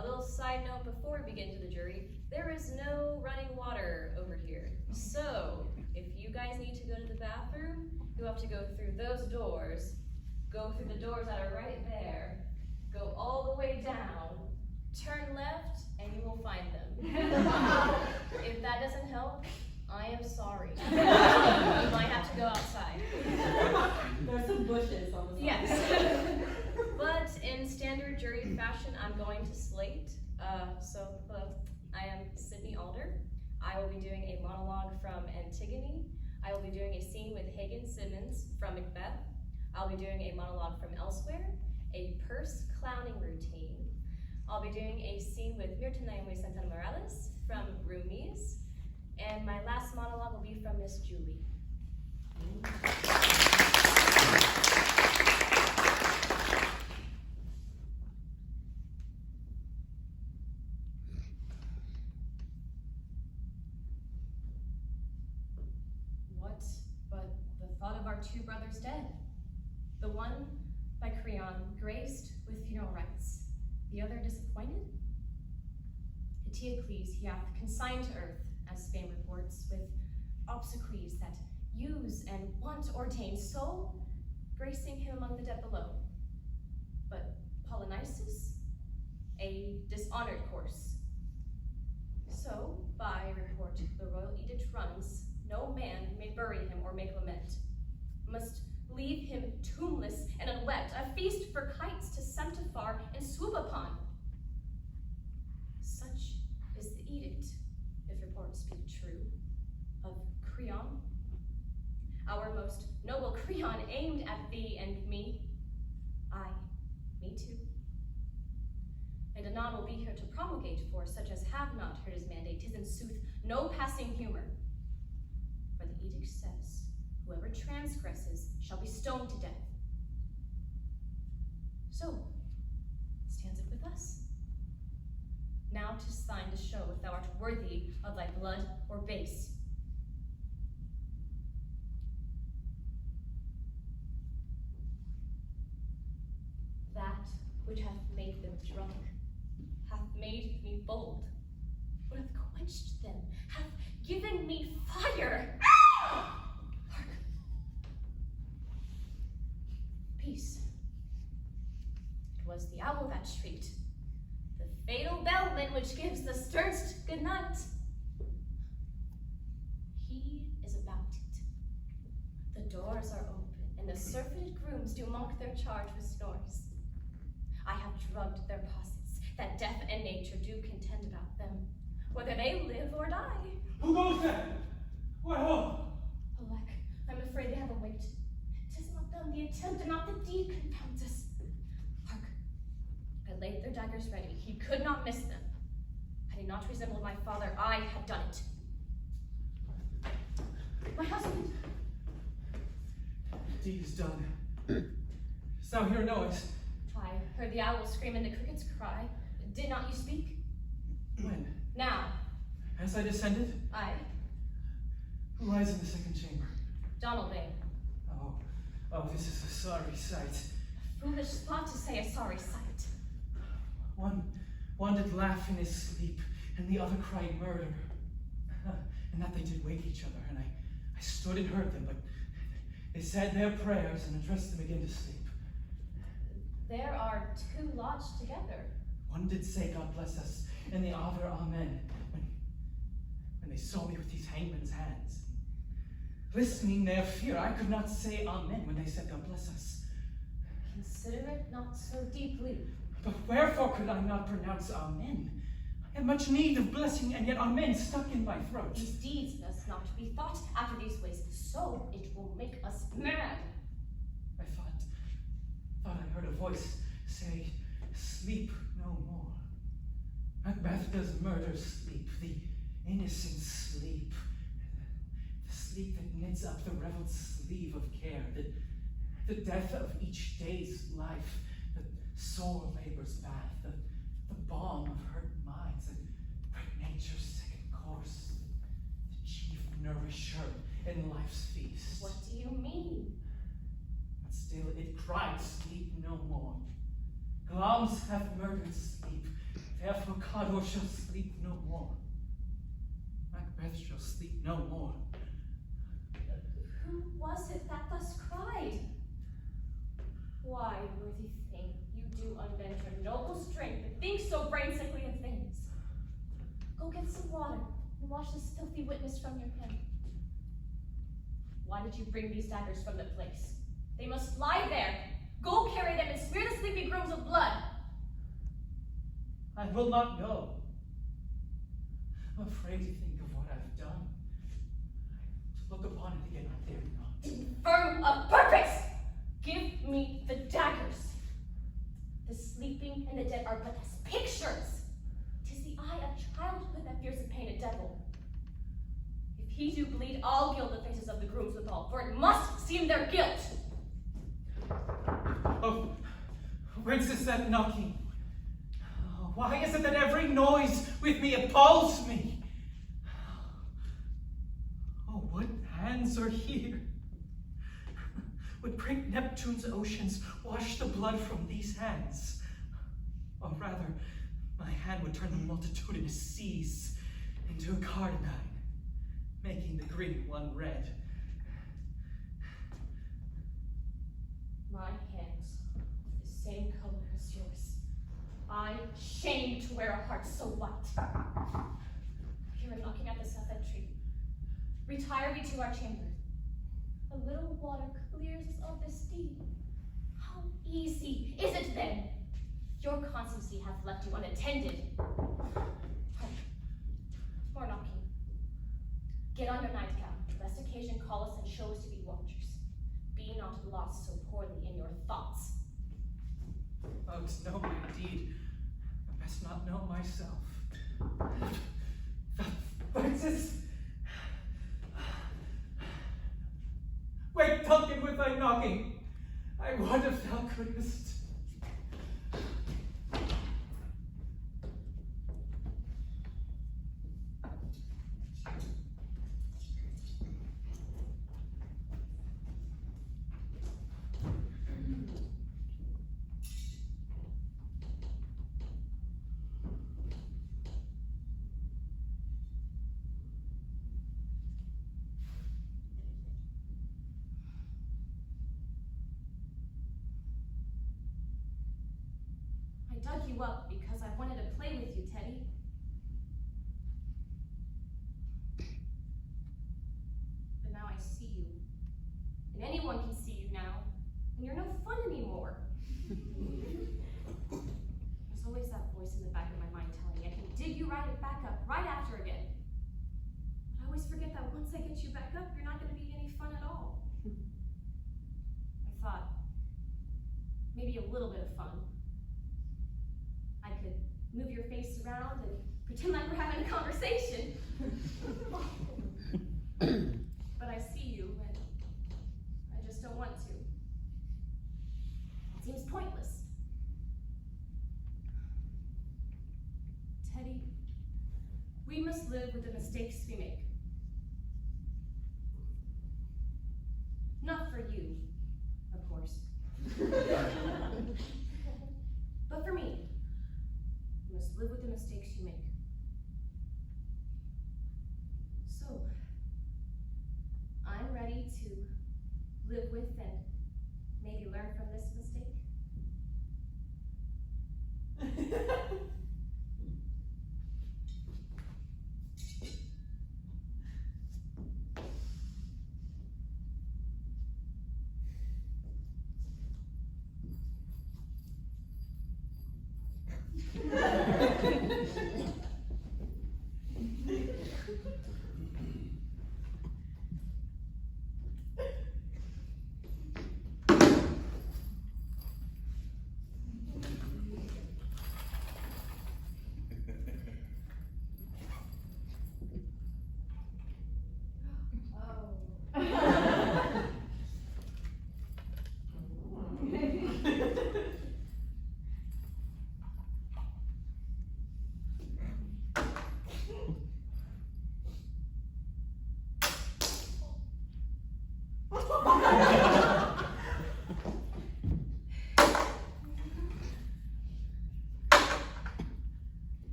A little side note before we begin to the jury, there is no running water over here. So, if you guys need to go to the bathroom, you have to go through those doors, go through the doors that are right there, go all the way down, turn left, and you will find them. If that doesn't help, I am sorry. You might have to go outside. There's some bushes on the side. Yes. But in standard jury fashion, I'm going to slate. I am Sydney Alder. I will be doing a monologue from Antigone. I will be doing a scene with Hagan Simmons from Macbeth. I'll be doing a monologue from Elsewhere, a purse clowning routine. I'll be doing a scene with Mirta, Naomi, Santana from Roomies. And my last monologue will be from Miss Julie. What but the thought of our two brothers dead? The one by Creon, graced with funeral rites, the other disappointed? Eteocles he hath consigned to earth, as fame reports, with obsequies that use and want ordain, so gracing him among the dead below. But Polynices, a dishonored corse. So, by report, the royal edict runs, no man may bury him or make lament, must leave him tombless and unwept, a feast for kites to scent afar and swoop upon. Such is the edict, if reports speak true, of Creon. Our most noble Creon aimed at thee and me. Aye, me too. And anon will be here to promulgate for such as have not heard his mandate. 'Tis in sooth no passing humor. For the edict says, whoever transgresses shall be stoned to death. So, stands it with us? Now 'tis thine to show if thou art worthy of thy blood or base. That which hath made them drunk hath made me bold, would have quenched them, hath given me fire. Hark. Peace. It was the owl that shrieked, the fatal bellman which gives the sternst good night. He is about it. The doors are open, and the surfeited grooms do mock their charge with snores. I have drugged their posses, that death and nature do contend about them, whether they live or die. Who goes there? What ho? Alack, I'm afraid they have awaked. 'Tis not them, the attempt, and not the deed confounds us. Hark, I laid their daggers ready. He could not miss them. Had he not resembled my father, I had done it. My husband! The deed is done. Dost thou hear a noise? I heard the owl scream and the crickets cry. Did not you speak? When? Now. As I descended? I, Who lies in the second chamber? Donald Bain. Oh, this is a sorry sight. Foolish thought to say a sorry sight. One did laugh in his sleep, and the other cried murder. And that they did wake each other, and I stood and heard them, but they said their prayers and addressed them again to sleep. There are two lodged together. One did say, God bless us, and the other, Amen, when they saw me with these hangman's hands. Listening their fear, I could not say Amen when they said, God bless us. Consider it not so deeply. But wherefore could I not pronounce Amen? I have much need of blessing, and yet Amen stuck in my throat. These deeds must not be thought after these ways, so it will make us mad. I thought I heard a voice say, sleep no more. Macbeth does murder sleep, the innocent sleep. The sleep that knits up the reveled sleeve of care, the death of each day's life, the sore labor's bath, the balm of hurt minds, and great nature's second course, the chief nourisher in life's feast. What do you mean? But still it cried, sleep no more. Glamis hath murdered sleep, Therefore Cador shall sleep no more. Macbeth shall sleep no more. Who was it that thus cried? Why, worthy thing, you do unbend your noble strength and think so brain-sickly of things. Go get some water and wash this filthy witness from your pen. Why did you bring these daggers from the place? They must lie there. Go carry them and smear the sleepy grooms with blood. I will not go. I'm afraid to think of what I've done. To look upon it again, I dare not. Infirm of purpose! Give me the daggers. The sleeping and the dead are but as pictures. 'Tis the eye of childhood that fears a painted devil. If he do bleed, I'll gild the faces of the grooms withal, for it must seem their guilt. Oh, whence is that knocking? Oh, why is it that every noise with me appalls me? Oh, what hands are here? Would great Neptune's oceans wash the blood from these hands? Or rather, my hand would turn the multitudinous seas into a cardamine, making the green one red. My hands are the same color as yours. I shame to wear a heart so white. Hear a knocking at the south entry. Retire we to our chamber. A little water clears us of this deed. How easy is it then? Your constancy hath left you unattended. More knocking. Get on your nightgown, lest occasion call us and show us to be watchers. Be not lost so poorly in your thoughts. Oh, to know me indeed, I best not know myself. Francis! Wake Duncan with thy knocking. I would if thou couldst. I dug you up because I wanted to play with you, Teddy. But now I see you. And anyone can see you now. And you're no fun anymore. There's always that voice in the back of my mind telling me I can dig you right back up, right after again. But I always forget that once I get you back up, you're not going to be any fun at all. I thought, maybe a little bit of fun. I could move your face around and pretend like we're having a conversation. But I see you, and I just don't want to. It seems pointless. Teddy, we must live with the mistakes we make. Not for you, of course. But for me. You must live with the mistakes you make. So, I'm ready to live with and maybe learn from this mistake.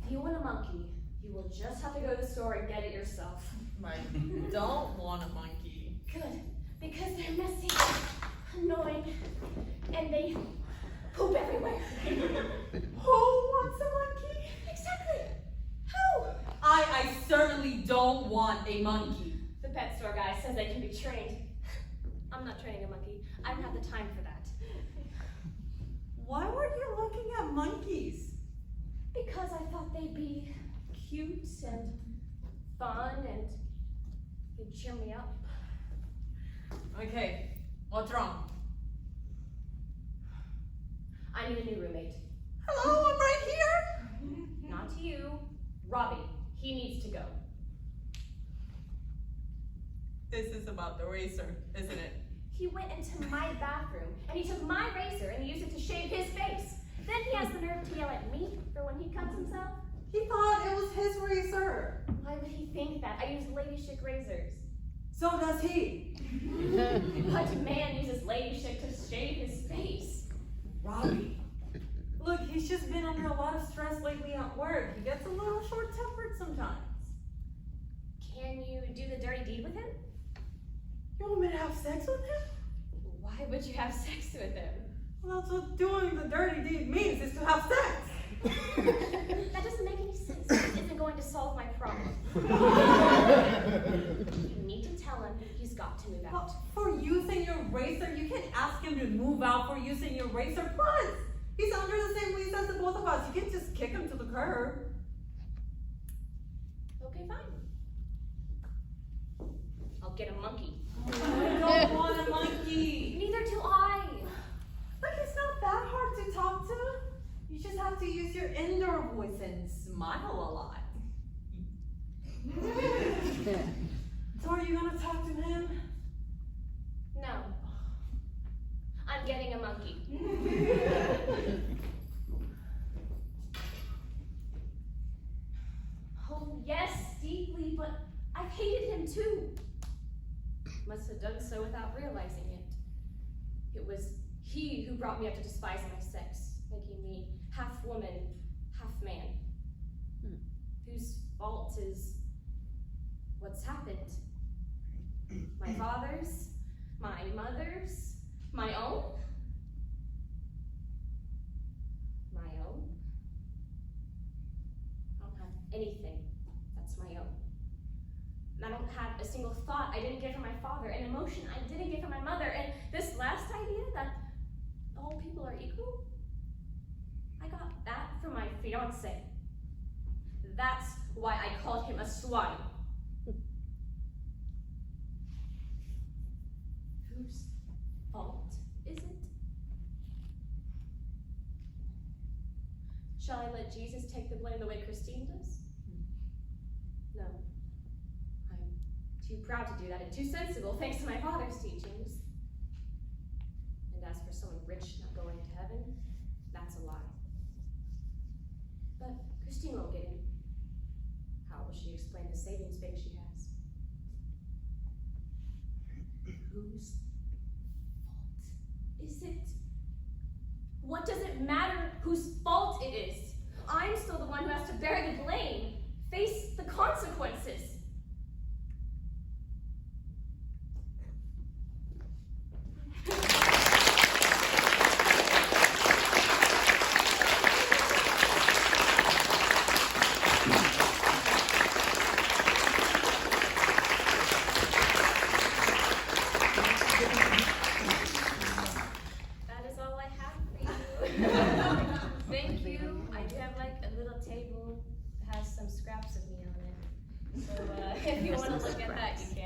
You want a monkey, you will just have to go to the store and get it yourself. I don't want a monkey. Good, because they're messy, annoying, and they poop everywhere. Who wants a monkey? Exactly. Who? I certainly don't want a monkey. The pet store guy says they can be trained. I'm not training a monkey. I don't have the time for that. Why were you looking at monkeys? Because I thought they'd be cute and fun and they'd cheer me up. Okay, what's wrong? I need a new roommate. Hello, I'm right here. Not you. Robbie. He needs to go. This is about the razor, isn't it? He went into my bathroom and he took my razor and he used it to shave his face. Then he has the nerve to yell at me for when he cuts himself. He thought it was his razor. Why would he think that? I use lady chic razors. So does he. What man uses lady chic to shave his face? Robbie. Look, he's just been under a lot of stress lately at work. He gets a little short-tempered sometimes. Can you do the dirty deed with him? You want me to have sex with him? Why would you have sex with him? Well, that's what doing the dirty deed means, is to have sex. That doesn't make any sense. This isn't going to solve my problem. You need to tell him he's got to move out. Well, for using your razor, you can't ask him to move out for using your razor. Plus, he's under the same lease as the both of us. You can't just kick him to the curb. Okay, fine. I'll get a monkey. I don't want a monkey. Neither do I. Like, it's not that hard to talk to. You just have to use your indoor voice and smile a lot. So are you gonna talk to him? No. I'm getting a monkey. Oh, yes, deeply, but I've hated him too. Must have done so without realizing it. It was he who brought me up to despise my sex, making me half woman, half man. Whose fault is what's happened? My father's? My mother's? My own? My own? I don't have anything that's my own. I don't have a single thought I didn't get from my father, an emotion I didn't get from my mother, and this last idea that all people are equal, I got that from my fiance. That's why I called him a swine. Whose fault is it? Shall I let Jesus take the blame the way Christine does? No. I'm too proud to do that and too sensible, thanks to my father's teachings. And as for someone rich not going to heaven, that's a lie. But Christine won't get in. How will she explain the savings bank she has? Whose fault is it? What does it matter whose fault it is? I'm still the one who has to bear the blame, face the consequences. That is all I have for you. Thank you. I do have like a little table that has some scraps of me on it. So if you want to look at that, you can.